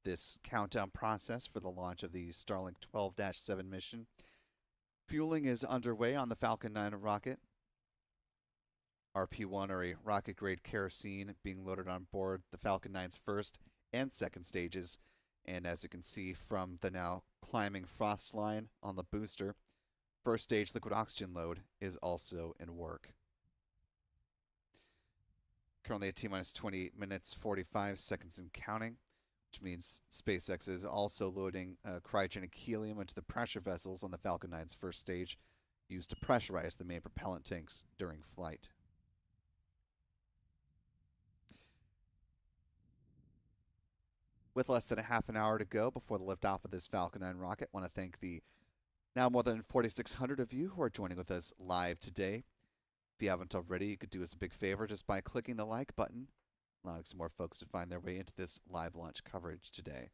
this countdown process for the launch of the Starlink 12-7 mission. Fueling is underway on the Falcon 9 rocket. RP-1, or a rocket-grade kerosene, being loaded on board the Falcon 9's first and second stages. And as you can see from the now climbing frost line on the booster, first stage liquid oxygen load is also in work. Currently at T-minus 20 minutes, 45 seconds and counting, which means SpaceX is also loading cryogenic helium into the pressure vessels on the Falcon 9's first stage, used to pressurize the main propellant tanks during flight. With less than a half an hour to go before the liftoff of this Falcon 9 rocket, I want to thank the now more than 4,600 of you who are joining with us live today. If you haven't already, you could do us a big favor just by clicking the like button, allowing some more folks to find their way into this live launch coverage today.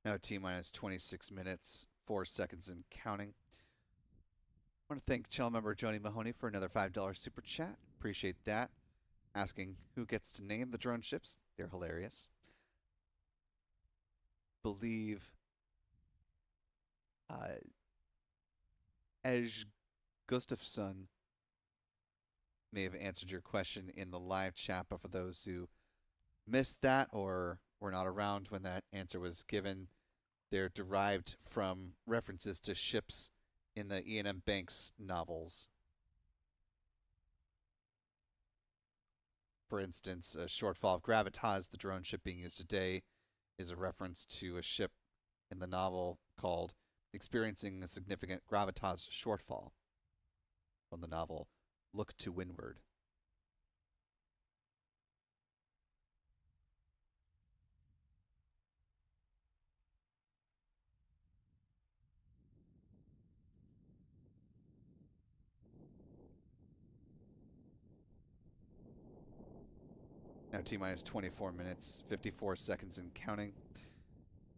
Now T-minus 26 minutes, 4 seconds and counting. I want to thank channel member Joni Mahoney for another $5 super chat. Appreciate that. Asking who gets to name the drone ships. They're hilarious. Believe Ej Gustafsson may have answered your question in the live chat, but for those who missed that or were not around when that answer was given, they're derived from references to ships in the Ian M. Banks novels. For instance, a shortfall of gravitas, the drone ship being used today, is a reference to a ship in the novel called Experiencing a Significant Gravitas Shortfall, from the novel Look to Windward. Now T-minus 24 minutes, 54 seconds and counting.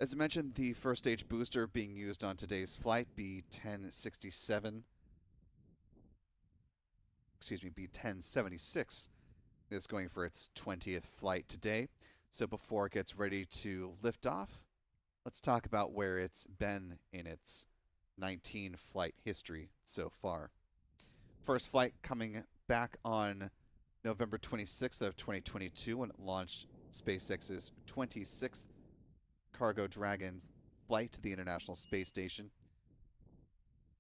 As I mentioned, the first stage booster being used on today's flight, B-1076, is going for its 20th flight today. So before it gets ready to lift off, let's talk about where it's been in its 19 flight history so far. First flight coming back on November 26th of 2022 when it launched SpaceX's 26th Cargo Dragon flight to the International Space Station,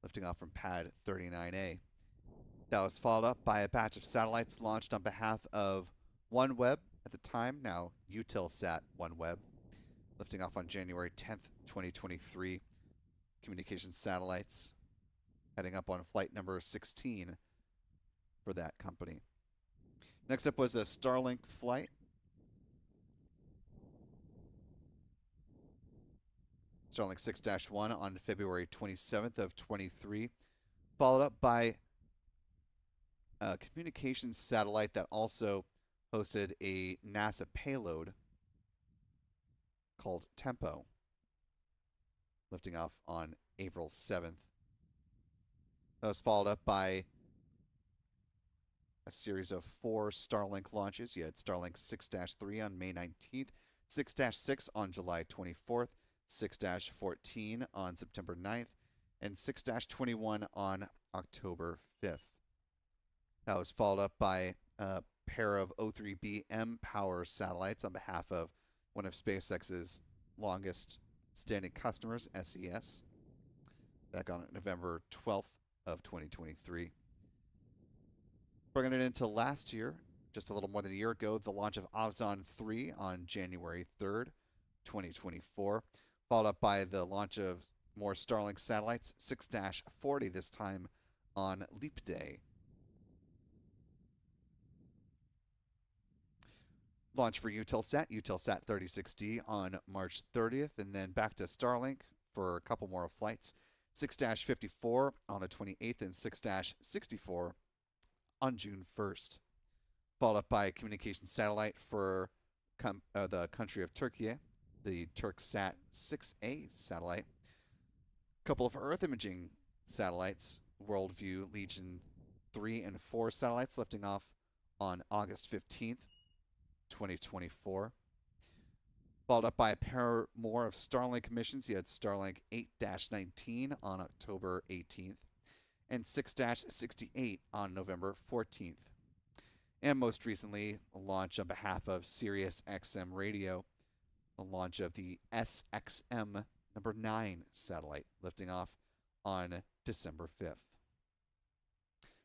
lifting off from pad 39A. That was followed up by a batch of satellites launched on behalf of OneWeb at the time, now Eutelsat OneWeb, lifting off on January 10th, 2023. Communications satellites heading up on flight number 16 for that company. Next up was a Starlink flight. Starlink 6-1 on February 27th of 23, followed up by a communications satellite that also hosted a NASA payload called Tempo, lifting off on April 7th. That was followed up by a series of 4 Starlink launches. You had Starlink 6-3 on May 19th, 6-6 on July 24th, 6-14 on September 9th, and 6-21 on October 5th. That was followed up by a pair of O3B M-Power satellites on behalf of one of SpaceX's longest standing customers, SES, back on November 12th of 2023. Bringing it into last year, just a little more than a year ago, the launch of Ovzon 3 on January 3rd, 2024, followed up by the launch of more Starlink satellites, 6-40 this time on Leap Day. Launch for Eutelsat 36D on March 30th, and then back to Starlink for a couple more flights, 6-54 on the 28th and 6-64 on June 1st. Followed up by a communication satellite for the country of Turkey, the Turksat 6A satellite. A couple of Earth imaging satellites, Worldview Legion 3 and 4 satellites lifting off on August 15th, 2024. Followed up by a pair more of Starlink missions. You had Starlink 8-19 on October 18th and 6-68 on November 14th. And most recently, a launch on behalf of Sirius XM Radio, the launch of the SXM number 9 satellite, lifting off on December 5th.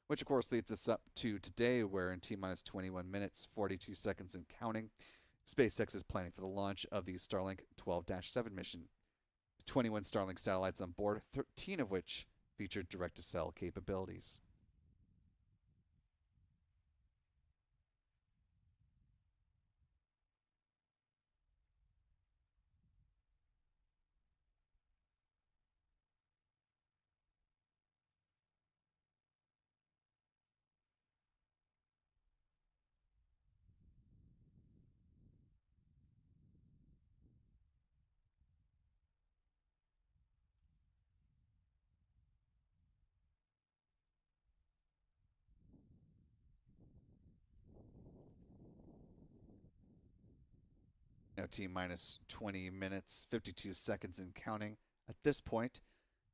Which, of course, leads us up to today, where in T-minus 21 minutes, 42 seconds and counting, SpaceX is planning for the launch of the Starlink 12-7 mission. 21 Starlink satellites on board, 13 of which featured direct-to-cell capabilities. Now T-minus 20 minutes, 52 seconds and counting. At this point,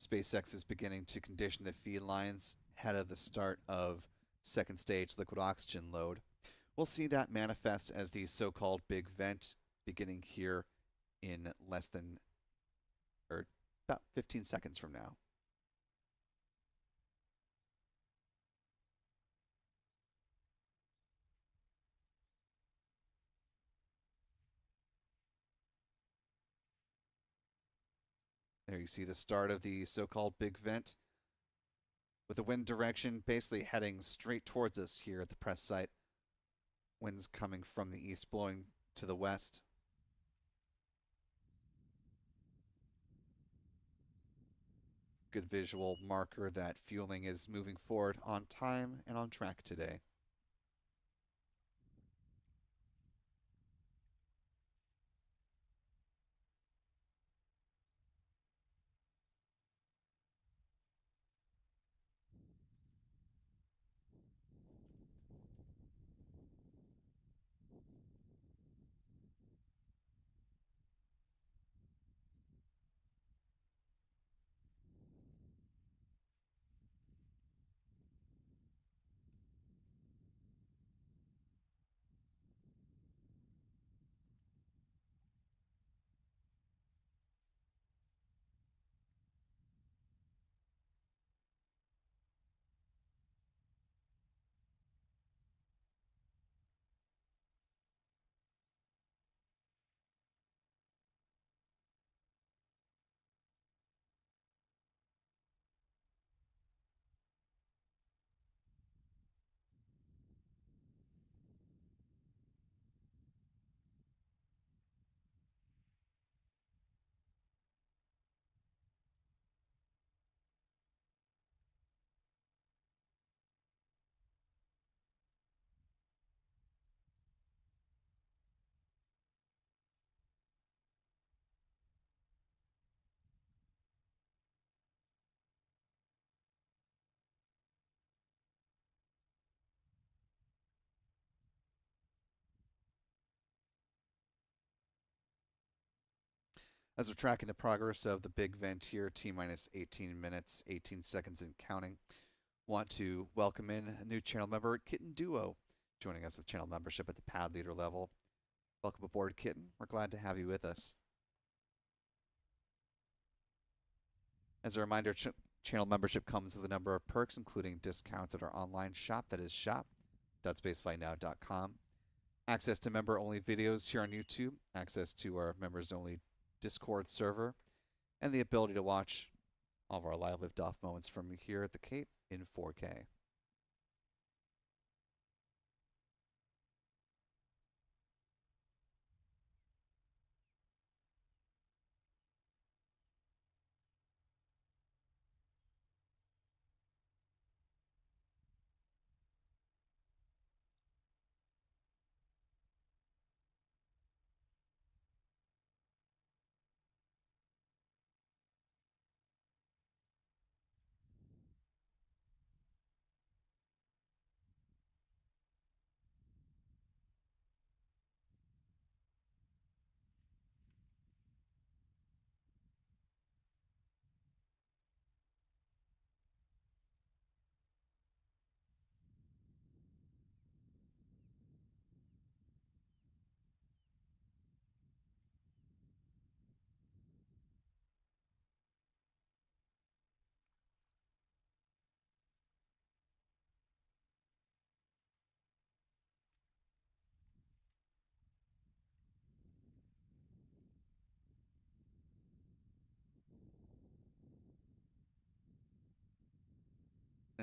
SpaceX is beginning to condition the feed lines ahead of the start of second stage liquid oxygen load. We'll see that manifest as the so-called big vent beginning here in less than, or about 15 seconds from now. There you see the start of the so-called big vent, with the wind direction basically heading straight towards us here at the press site. Winds coming from the east, blowing to the west. Good visual marker that fueling is moving forward on time and on track today. As we're tracking the progress of the big vent here, T minus 18 minutes, 18 seconds and counting, want to welcome in a new channel member, Kitten Duo, joining us with channel membership at the pad leader level. Welcome aboard, Kitten. We're glad to have you with us. As a reminder, channel membership comes with a number of perks, including discounts at our online shop, that is shop.spaceflightnow.com, access to member-only videos here on YouTube, access to our members-only Discord server, and the ability to watch all of our live liftoff moments from here at the Cape in 4K.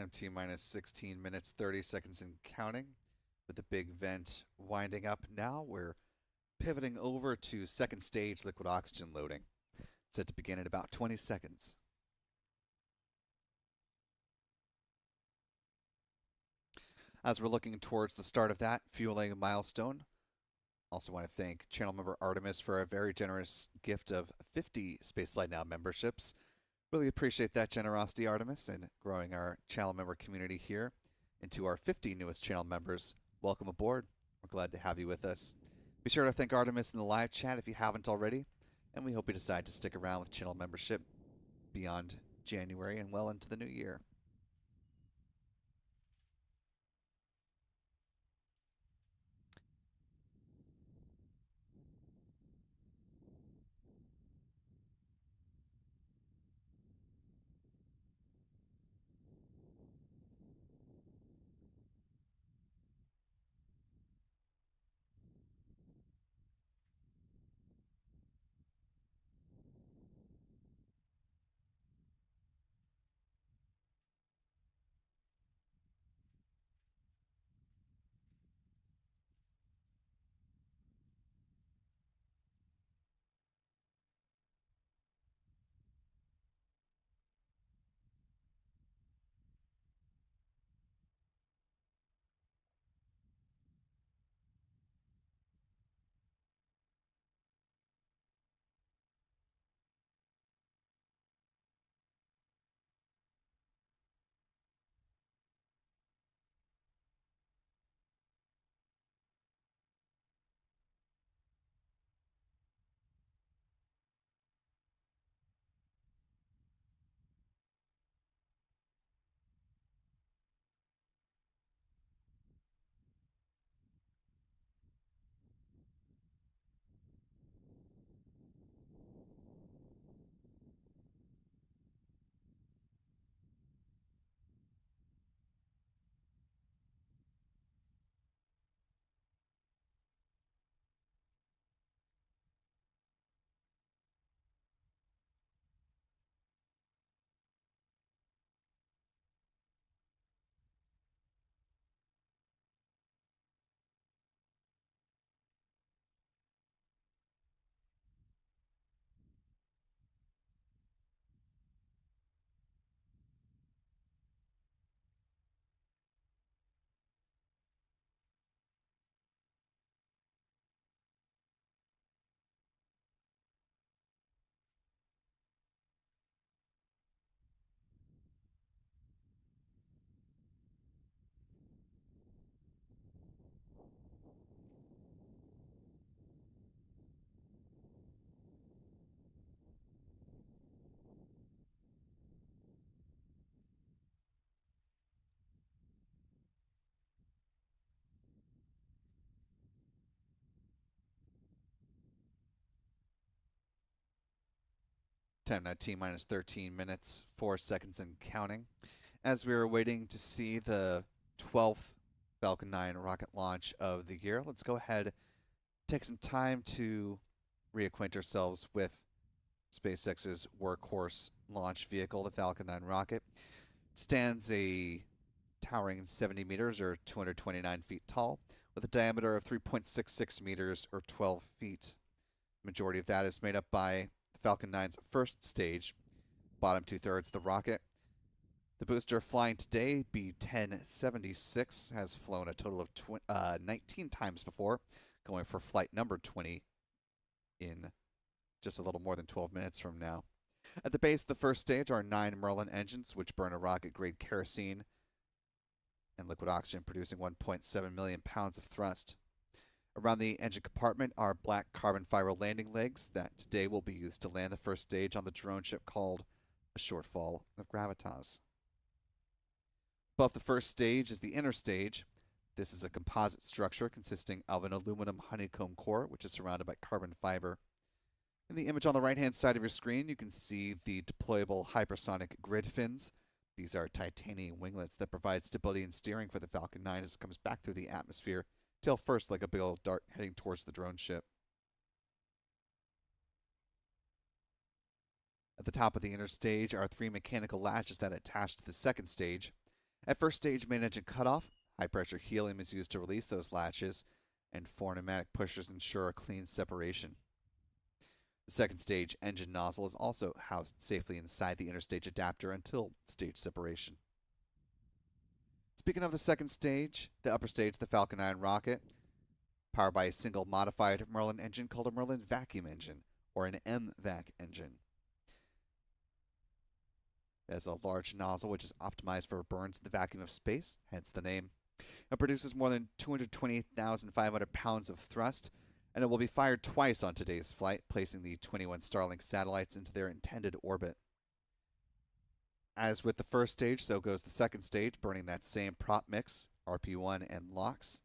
MT minus 16 minutes, 30 seconds and counting. With the big vent winding up now, we're pivoting over to second stage liquid oxygen loading. Set to begin in about 20 seconds. As we're looking towards the start of that fueling milestone, also want to thank channel member Artemis for a very generous gift of 50 Spaceflight Now memberships. Really appreciate that generosity, Artemis, and growing our channel member community here. And to our 50 newest channel members, welcome aboard. We're glad to have you with us. Be sure to thank Artemis in the live chat if you haven't already, and we hope you decide to stick around with channel membership beyond January and well into the new year. Time now T minus 13 minutes, 4 seconds and counting. As we are waiting to see the 12th Falcon 9 rocket launch of the year, let's go ahead, take some time to reacquaint ourselves with SpaceX's workhorse launch vehicle, the Falcon 9 rocket. It stands a towering 70 meters or 229 feet tall with a diameter of 3.66 meters or 12 feet. The majority of that is made up by the Falcon 9's first stage, bottom two-thirds of the rocket. The booster flying today, B-1076, has flown a total of 19 times before, going for flight number 20 in just a little more than 12 minutes from now. At the base of the first stage are 9 Merlin engines, which burn a rocket-grade kerosene and liquid oxygen, producing 1.7 million pounds of thrust. Around the engine compartment are black carbon fiber landing legs that today will be used to land the first stage on the drone ship called a Shortfall of Gravitas. Above the first stage is the inner stage. This is a composite structure consisting of an aluminum honeycomb core, which is surrounded by carbon fiber. In the image on the right-hand side of your screen, you can see the deployable hypersonic grid fins. These are titanium winglets that provide stability and steering for the Falcon 9 as it comes back through the atmosphere, tail first like a big old dart heading towards the drone ship. At the top of the inner stage are 3 mechanical latches that attach to the second stage. At first stage main engine cutoff, high-pressure helium is used to release those latches, and 4 pneumatic pushers ensure a clean separation. The second stage engine nozzle is also housed safely inside the interstage adapter until stage separation. Speaking of the second stage, the upper stage of the Falcon 9 rocket, powered by a single modified Merlin engine called a Merlin vacuum engine, or an MVAC engine. It has a large nozzle which is optimized for burns in the vacuum of space, hence the name. It produces more than 228,500 pounds of thrust, and it will be fired twice on today's flight, placing the 21 Starlink satellites into their intended orbit. As with the first stage, so goes the second stage, burning that same prop mix, RP1 and LOX.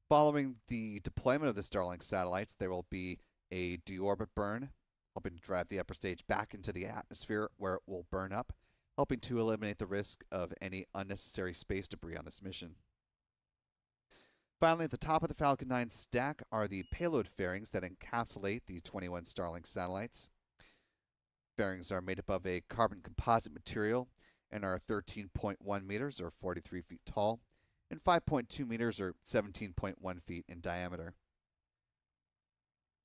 Following the deployment of the Starlink satellites, there will be a deorbit burn, helping to drive the upper stage back into the atmosphere where it will burn up, helping to eliminate the risk of any unnecessary space debris on this mission. Finally, at the top of the Falcon 9 stack are the payload fairings that encapsulate the 21 Starlink satellites. Fairings are made up of a carbon composite material and are 13.1 meters or 43 feet tall and 5.2 meters or 17.1 feet in diameter.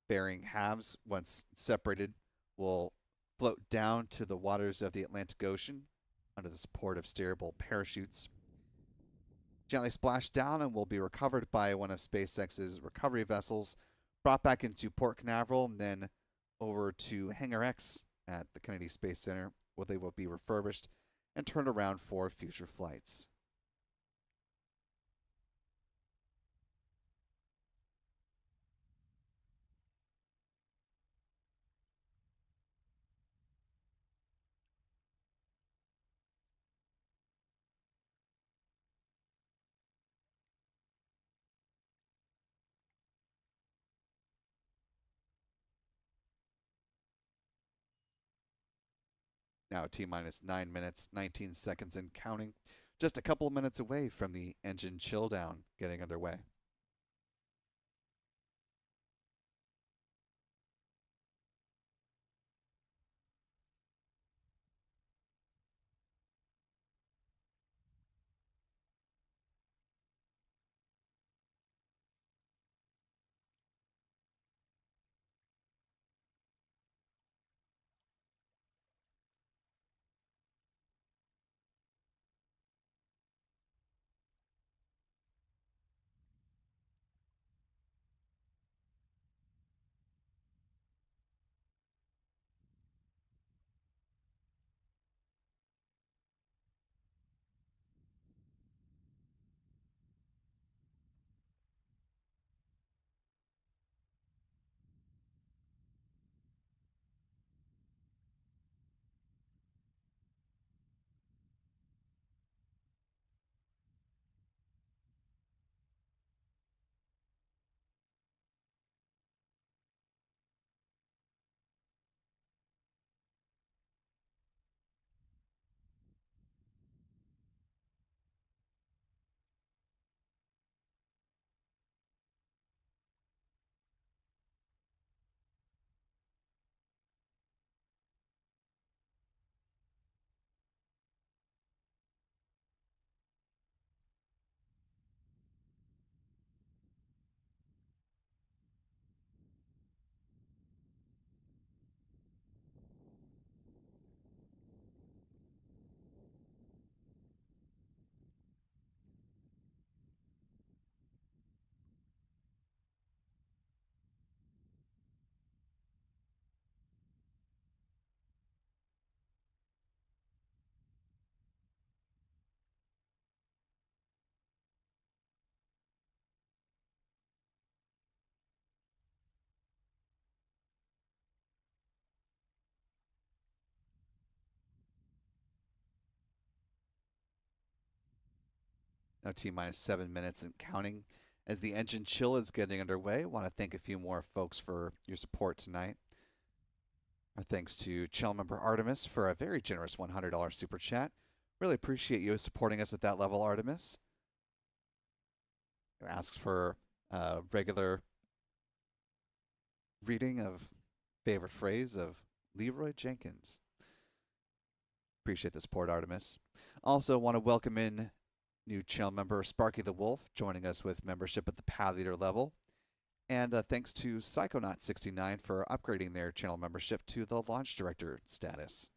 Fairing halves, once separated, will float down to the waters of the Atlantic Ocean under the support of steerable parachutes. Gently splash down and will be recovered by one of SpaceX's recovery vessels, brought back into Port Canaveral, and then over to Hangar X at the Kennedy Space Center, where they will be refurbished and turned around for future flights. Now T minus 9 minutes, 19 seconds and counting. Just a couple of minutes away from the engine chill down getting underway. Now T minus 7 minutes and counting. As the engine chill is getting underway, want to thank a few more folks for your support tonight. Our thanks to channel member Artemis for a very generous $100 super chat. Really appreciate you supporting us at that level, Artemis. Who asks for a regular reading of favorite phrase of Leroy Jenkins. Appreciate the support, Artemis. Also want to welcome in new channel member Sparky the Wolf, joining us with membership at the Pad Leader level. And thanks to Psychonaut69 for upgrading their channel membership to the Launch Director status.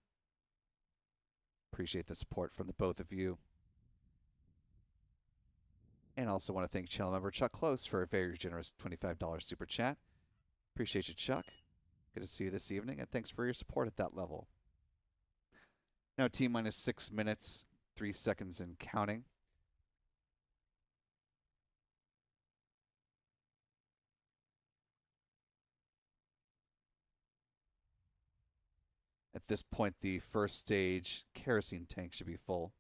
Appreciate the support from the both of you. And also want to thank channel member Chuck Close for a very generous $25 super chat. Appreciate you, Chuck. Good to see you this evening, and thanks for your support at that level. Now T minus 6 minutes, 3 seconds and counting. At this point, the first stage kerosene tank should be full.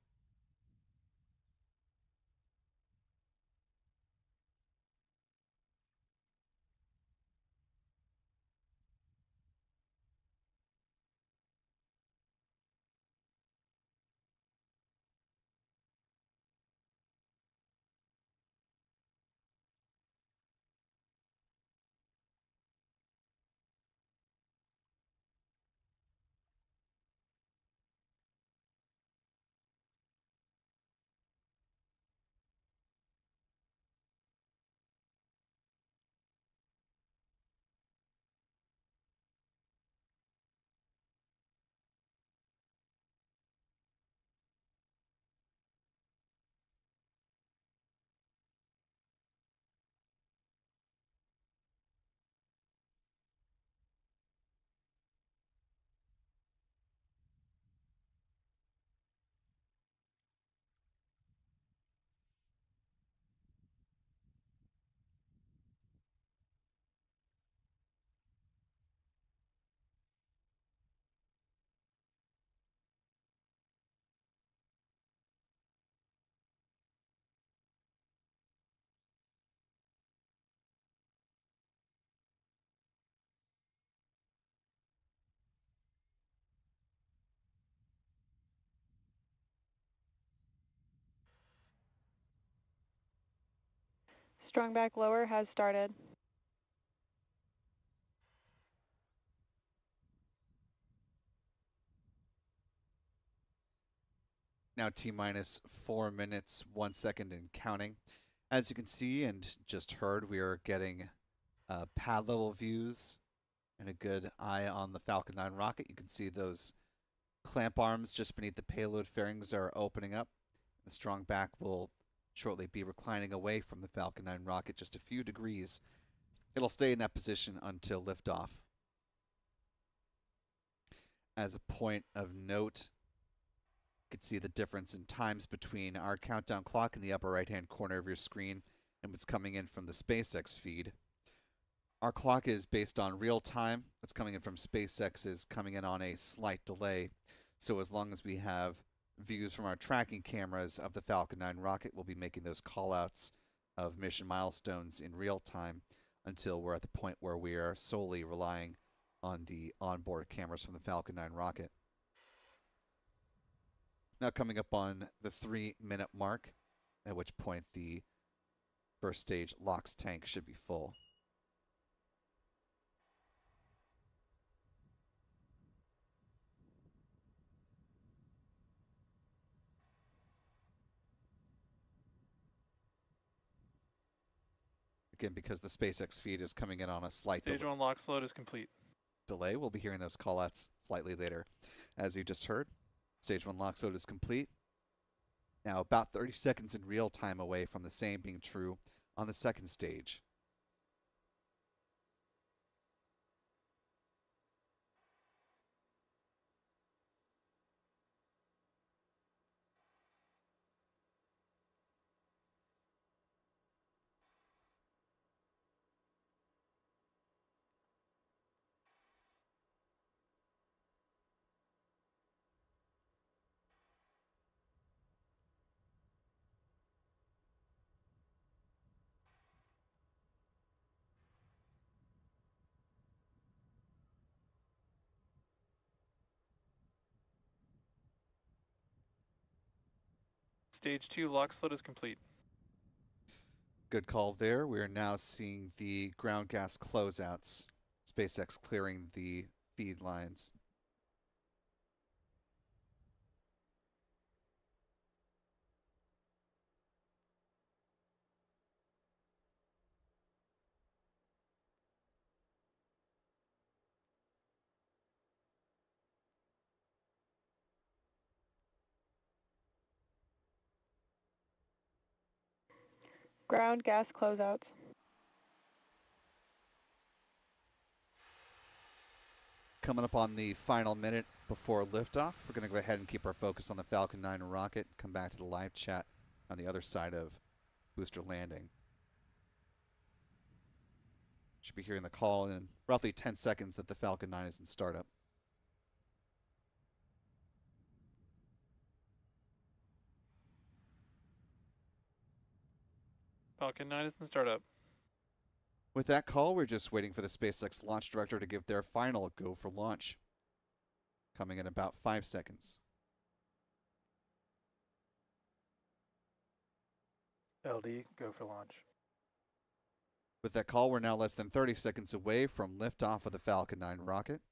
Strong back lower has started. Now T minus 4 minutes, 1 second and counting. As you can see and just heard, we are getting pad level views and a good eye on the Falcon 9 rocket. You can see those clamp arms just beneath the payload fairings are opening up. The strong back will shortly be reclining away from the Falcon 9 rocket just a few degrees. It'll stay in that position until liftoff. As a point of note, you can see the difference in times between our countdown clock in the upper right-hand corner of your screen and what's coming in from the SpaceX feed. Our clock is based on real time. What's coming in from SpaceX is coming in on a slight delay. So as long as we have views from our tracking cameras of the Falcon 9 rocket, we'll be making those callouts of mission milestones in real time until we're at the point where we are solely relying on the onboard cameras from the Falcon 9 rocket. Now coming up on the 3-minute mark, at which point the first stage LOX tank should be full. Again, because the SpaceX feed is coming in on a slight Stage 1 LOX load is complete. delay. We'll be hearing those callouts slightly later. As you just heard, Stage 1 LOX load is complete. Now about 30 seconds in real time away from the same being true on the second stage. Stage 2 lock slot is complete. Good call there. We are now seeing the ground gas closeouts. SpaceX clearing the feed lines. Ground gas closeouts. Coming up on the final minute before liftoff, we're going to go ahead and keep our focus on the Falcon 9 rocket, come back to the live chat on the other side of booster landing. Should be hearing the call in roughly 10 seconds that the Falcon 9 is in startup. Falcon 9 is in startup. With that call, we're just waiting for the SpaceX launch director to give their final go for launch. Coming in about 5 seconds. LD, go for launch. With that call, we're now less than 30 seconds away from liftoff of the Falcon 9 rocket.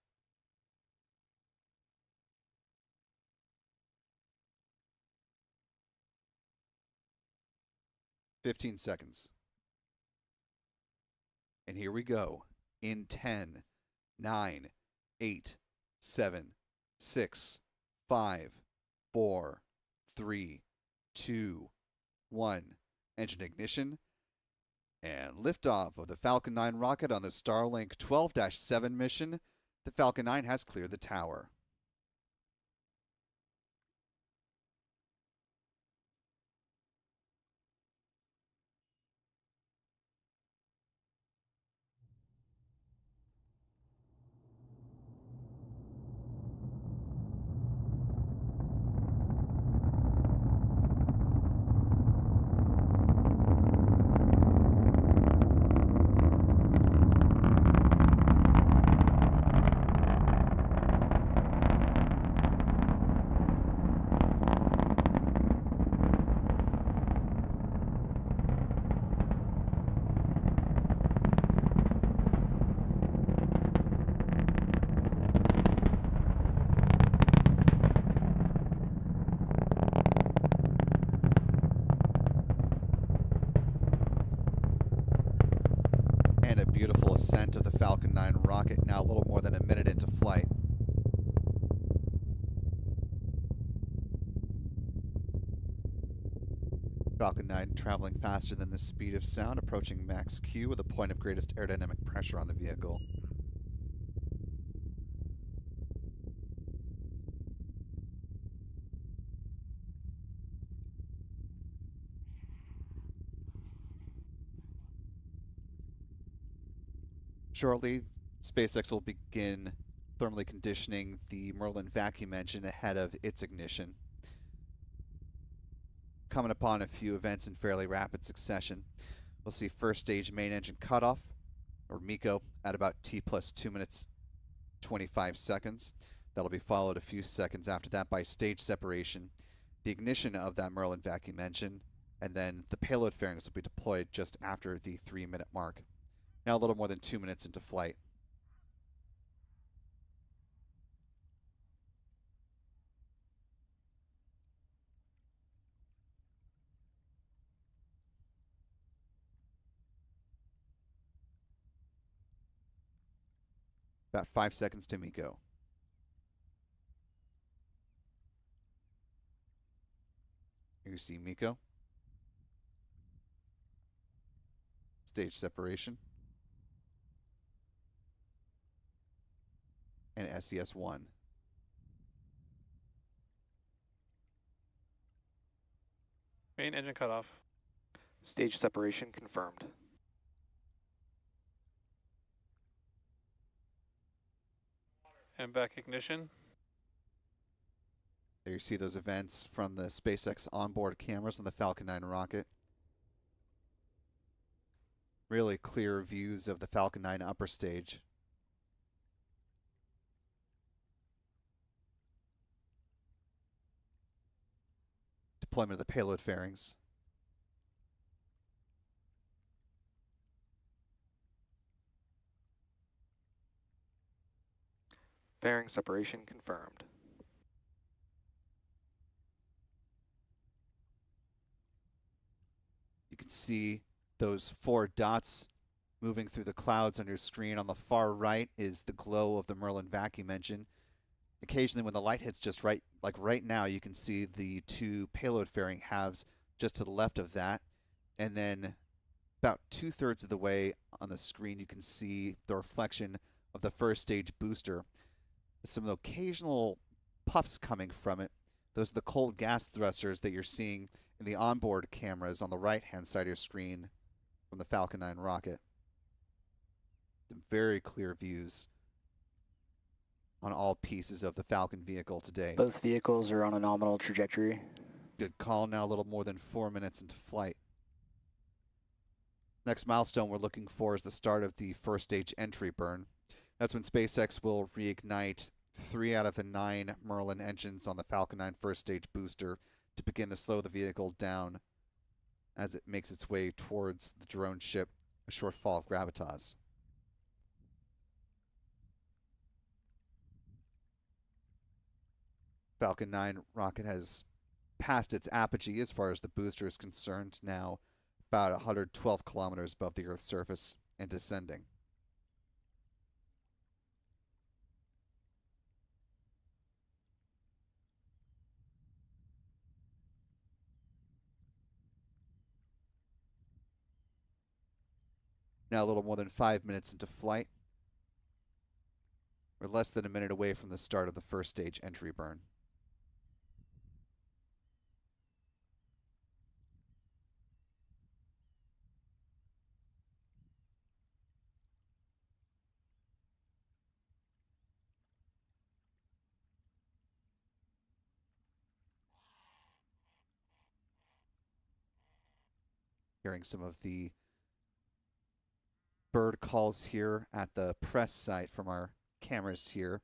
"15 seconds. And here we go. In 10, 9, 8, 7, 6, 5, 4, 3, 2, 1. Engine ignition. And liftoff of the Falcon 9 rocket on the Starlink 12-7 mission. The Falcon 9 has cleared the tower. And a beautiful ascent of the Falcon 9 rocket, now a little more than a minute into flight. Falcon 9 traveling faster than the speed of sound, approaching max Q with a point of greatest aerodynamic pressure on the vehicle. Shortly, SpaceX will begin thermally conditioning the Merlin vacuum engine ahead of its ignition. Coming upon a few events in fairly rapid succession. We'll see first stage main engine cutoff, or MECO, at about T plus 2 minutes 25 seconds. That'll be followed a few seconds after that by stage separation, the ignition of that Merlin vacuum engine, and then the payload fairings will be deployed just after the 3-minute mark. Now a little more than 2 minutes into flight. About 5 seconds to MECO. Here you see MECO. Stage separation. And SES-1. Main engine cutoff. Stage separation confirmed. And back ignition. There you see those events from the SpaceX onboard cameras on the Falcon 9 rocket. Really clear views of the Falcon 9 upper stage. deployment of the payload fairings. Fairing separation confirmed. You can see those 4 dots moving through the clouds on your screen. On the far right is the glow of the Merlin vacuum engine. Occasionally when the light hits just right, like right now, you can see the 2 payload fairing halves just to the left of that. And then about 2/3 of the way on the screen, you can see the reflection of the first stage booster with some occasional puffs coming from it. Those are the cold gas thrusters that you're seeing in the onboard cameras on the right-hand side of your screen from the Falcon 9 rocket. Very clear views on all pieces of the Falcon vehicle today. Both vehicles are on a nominal trajectory. Good call, now a little more than 4 minutes into flight. Next milestone we're looking for is the start of the first stage entry burn. That's when SpaceX will reignite 3 out of the 9 Merlin engines on the Falcon 9 first stage booster to begin to slow the vehicle down as it makes its way towards the drone ship, a short fall of gravitas. Falcon 9 rocket has passed its apogee as far as the booster is concerned, now about 112 kilometers above the Earth's surface and descending. Now a little more than 5 minutes into flight. We're less than a minute away from the start of the first stage entry burn. Hearing some of the bird calls here at the press site from our cameras here.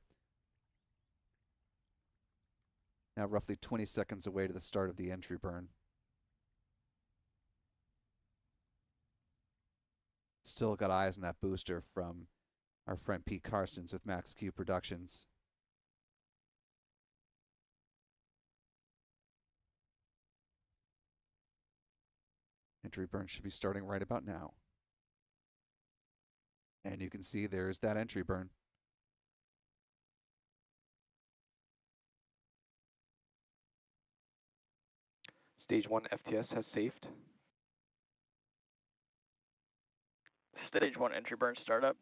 Now roughly 20 seconds away to the start of the entry burn. Still got eyes on that booster from our friend Pete Carstens with Max Q Productions. Entry burn should be starting right about now. And you can see there's that entry burn. Stage 1 FTS has safed. Stage 1 entry burn startup.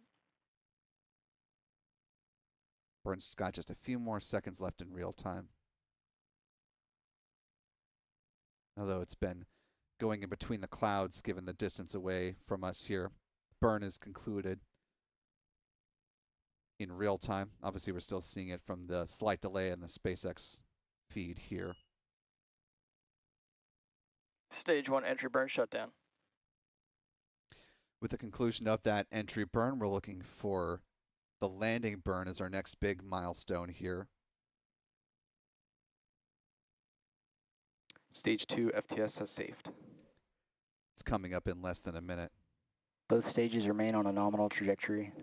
Burn's got just a few more seconds left in real time. Although it's been going in between the clouds given the distance away from us here. Burn is concluded in real time. Obviously we're still seeing it from the slight delay in the SpaceX feed here. Stage 1 entry burn shutdown. With the conclusion of that entry burn, we're looking for the landing burn as our next big milestone here. Stage 2 FTS has safed. It's coming up in less than a minute. Both stages remain on a nominal trajectory.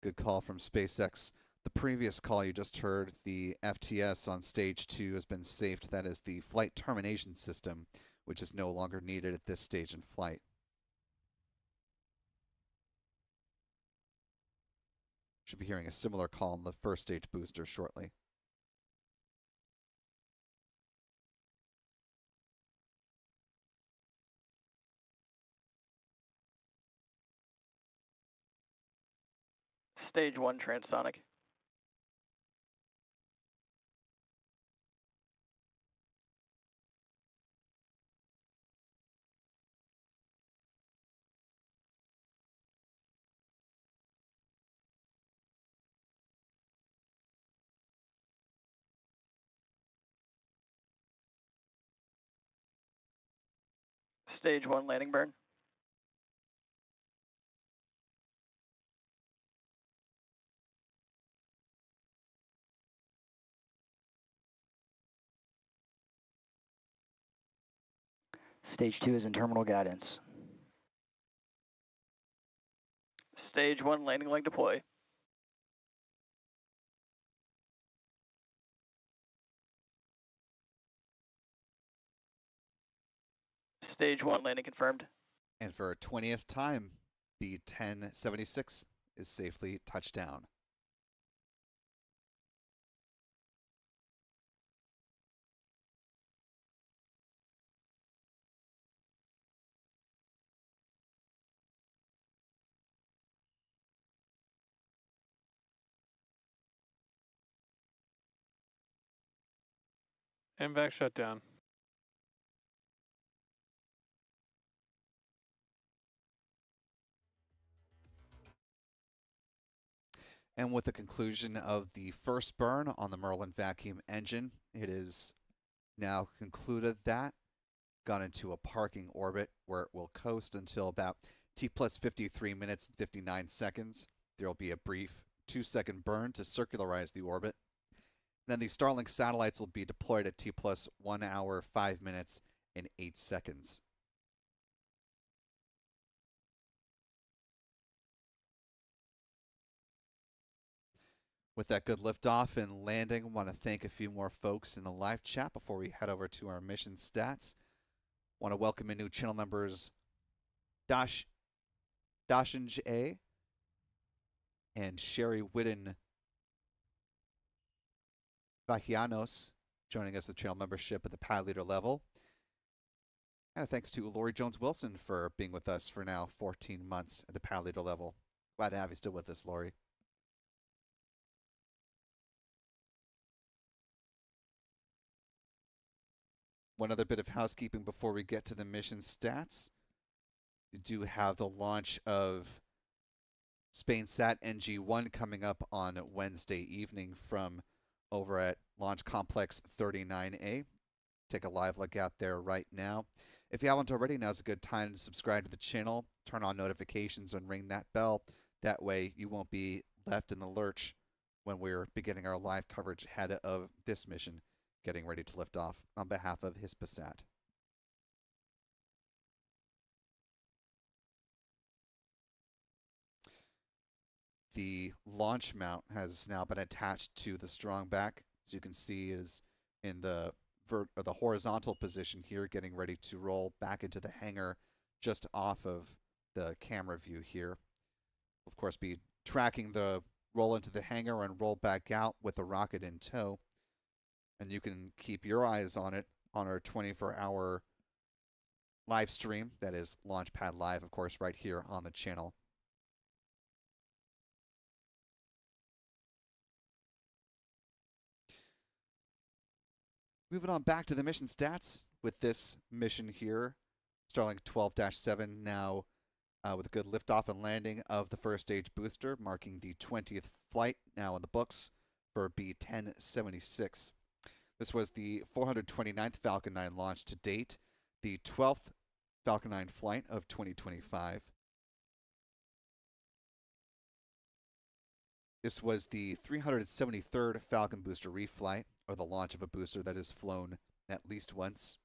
Good call from SpaceX. The previous call you just heard, the FTS on stage 2 has been saved. That is the flight termination system, which is no longer needed at this stage in flight. Should be hearing a similar call on the first stage booster shortly. Stage 1 transonic. Stage 1 landing burn. Stage 2 is in terminal guidance. Stage 1 landing leg deploy. Stage 1 landing confirmed. And for a 20th time, B-1076 is safely touched down. MVAC shutdown. And with the conclusion of the first burn on the Merlin vacuum engine, it is now concluded that gone into a parking orbit where it will coast until about T plus 53 minutes and 59 seconds. There will be a brief 2-second burn to circularize the orbit. Then the Starlink satellites will be deployed at T plus 1 hour, 5 minutes, and 8 seconds. With that good liftoff and landing, I want to thank a few more folks in the live chat before we head over to our mission stats. I want to welcome in new channel members Dashinj A and Sherry Whitten Vaquianos joining us with channel membership at the pad leader level. And thanks to Lori Jones Wilson for being with us for now 14 months at the pad leader level. Glad to have you still with us, Lori. One other bit of housekeeping before we get to the mission stats. We do have the launch of SpainSat NG-1 coming up on Wednesday evening from over at Launch Complex 39A. Take a live look out there right now. If you haven't already, now's a good time to subscribe to the channel, turn on notifications, and ring that bell. That way you won't be left in the lurch when we're beginning our live coverage ahead of this mission, getting ready to lift off on behalf of Hispasat. The launch mount has now been attached to the strong back. As you can see, is in the horizontal position here, getting ready to roll back into the hangar just off of the camera view here. Of course, be tracking the roll into the hangar and roll back out with the rocket in tow. And you can keep your eyes on it on our 24-hour live stream. That is Launchpad Live, of course, right here on the channel. Moving on back to the mission stats with this mission here, Starlink 12-7 now with a good liftoff and landing of the first stage booster, marking the 20th flight now in the books for B-1076. This was the 429th Falcon 9 launch to date, the 12th Falcon 9 flight of 2025. This was the 373rd Falcon booster reflight, or the launch of a booster that has flown at least once.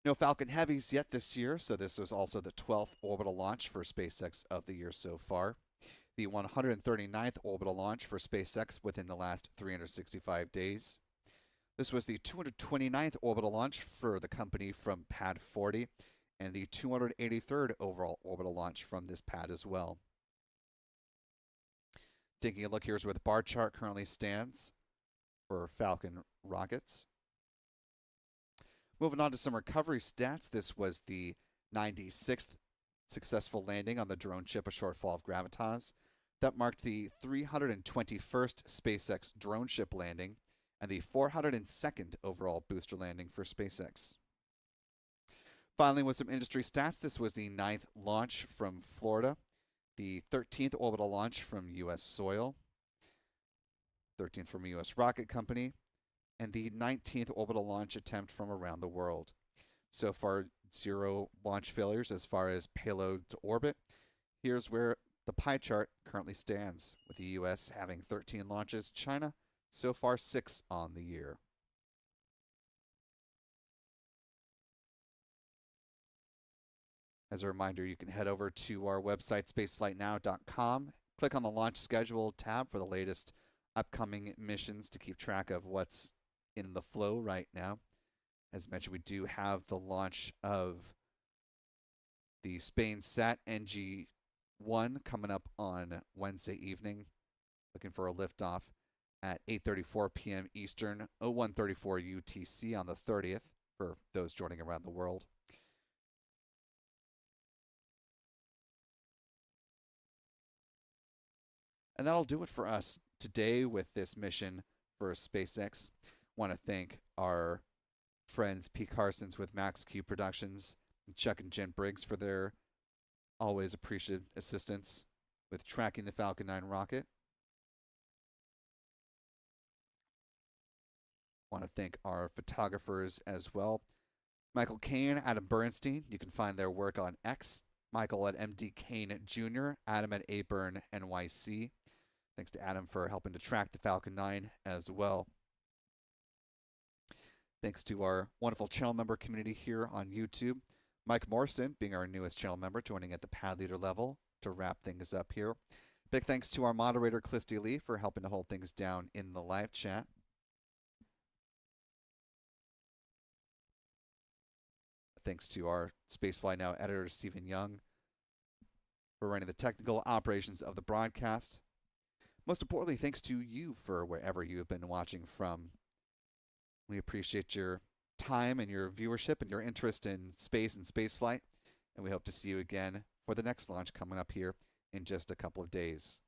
No Falcon Heavies yet this year, so this was also the 12th orbital launch for SpaceX of the year so far. The 139th orbital launch for SpaceX within the last 365 days. This was the 229th orbital launch for the company from Pad 40, and the 283rd overall orbital launch from this pad as well. Taking a look, here's where the bar chart currently stands for Falcon rockets. Moving on to some recovery stats, this was the 96th successful landing on the drone ship, a shortfall of gravitas. That marked the 321st SpaceX drone ship landing and the 402nd overall booster landing for SpaceX. Finally, with some industry stats, this was the 9th launch from Florida, the 13th orbital launch from U.S. soil, 13th from a U.S. rocket company, and the 19th orbital launch attempt from around the world. So far, 0 launch failures as far as payload to orbit. Here's where the pie chart currently stands, with the U.S. having 13 launches, China so far 6 on the year. As a reminder, you can head over to our website, spaceflightnow.com, click on the Launch Schedule tab for the latest upcoming missions to keep track of what's in the flow right now. As mentioned, we do have the launch of the Spain-SAT NG-1 coming up on Wednesday evening. Looking for a liftoff at 8:34 p.m. Eastern, 0134 UTC on the 30th for those joining around the world. And that'll do it for us today with this mission for SpaceX. Want to thank our friends P. Carsons with Max Q Productions and Chuck and Jen Briggs for their always appreciated assistance with tracking the Falcon 9 rocket. Want to thank our photographers as well. Michael Kane, Adam Bernstein. You can find their work on X. Michael at MD Kane Jr., Adam at Aburn NYC. Thanks to Adam for helping to track the Falcon 9 as well. Thanks to our wonderful channel member community here on YouTube. Mike Morrison being our newest channel member, joining at the pad leader level to wrap things up here. Big thanks to our moderator, Clisty Lee, for helping to hold things down in the live chat. Thanks to our Spacefly Now editor, Stephen Young, for running the technical operations of the broadcast. Most importantly, thanks to you for wherever you have been watching from. We appreciate your time and your viewership and your interest in space and spaceflight, and we hope to see you again for the next launch coming up here in just a couple of days.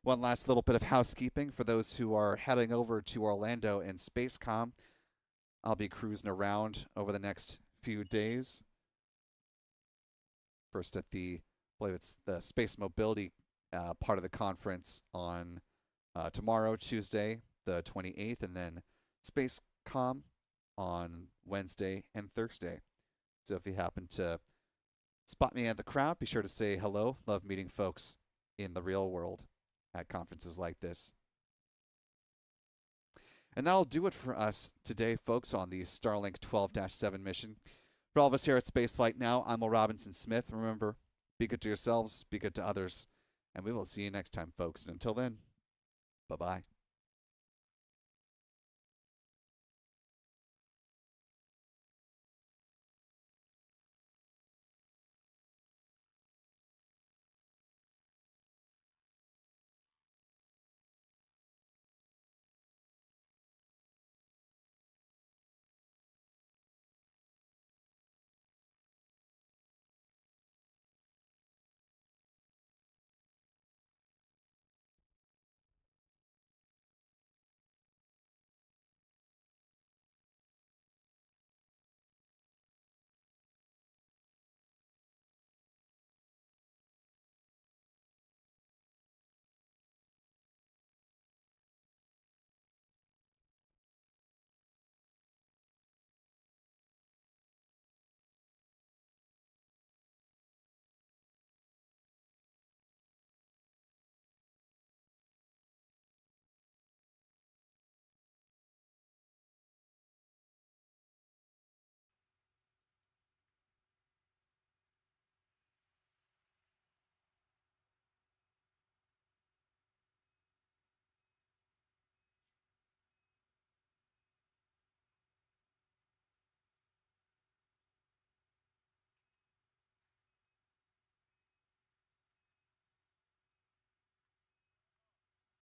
One last little bit of housekeeping for those who are heading over to Orlando and SpaceCom. I'll be cruising around over the next few days. First at I believe it's the Space Mobility part of the conference on tomorrow, Tuesday, the 28th, and then SpaceCom on Wednesday and Thursday. So if you happen to spot me at the crowd, be sure to say hello. Love meeting folks in the real world at conferences like this. And that'll do it for us today, folks, on the Starlink 12-7 mission. For all of us here at Spaceflight Now, I'm Will Robinson Smith. Remember, be good to yourselves, be good to others, and we will see you next time, folks. And until then, bye-bye.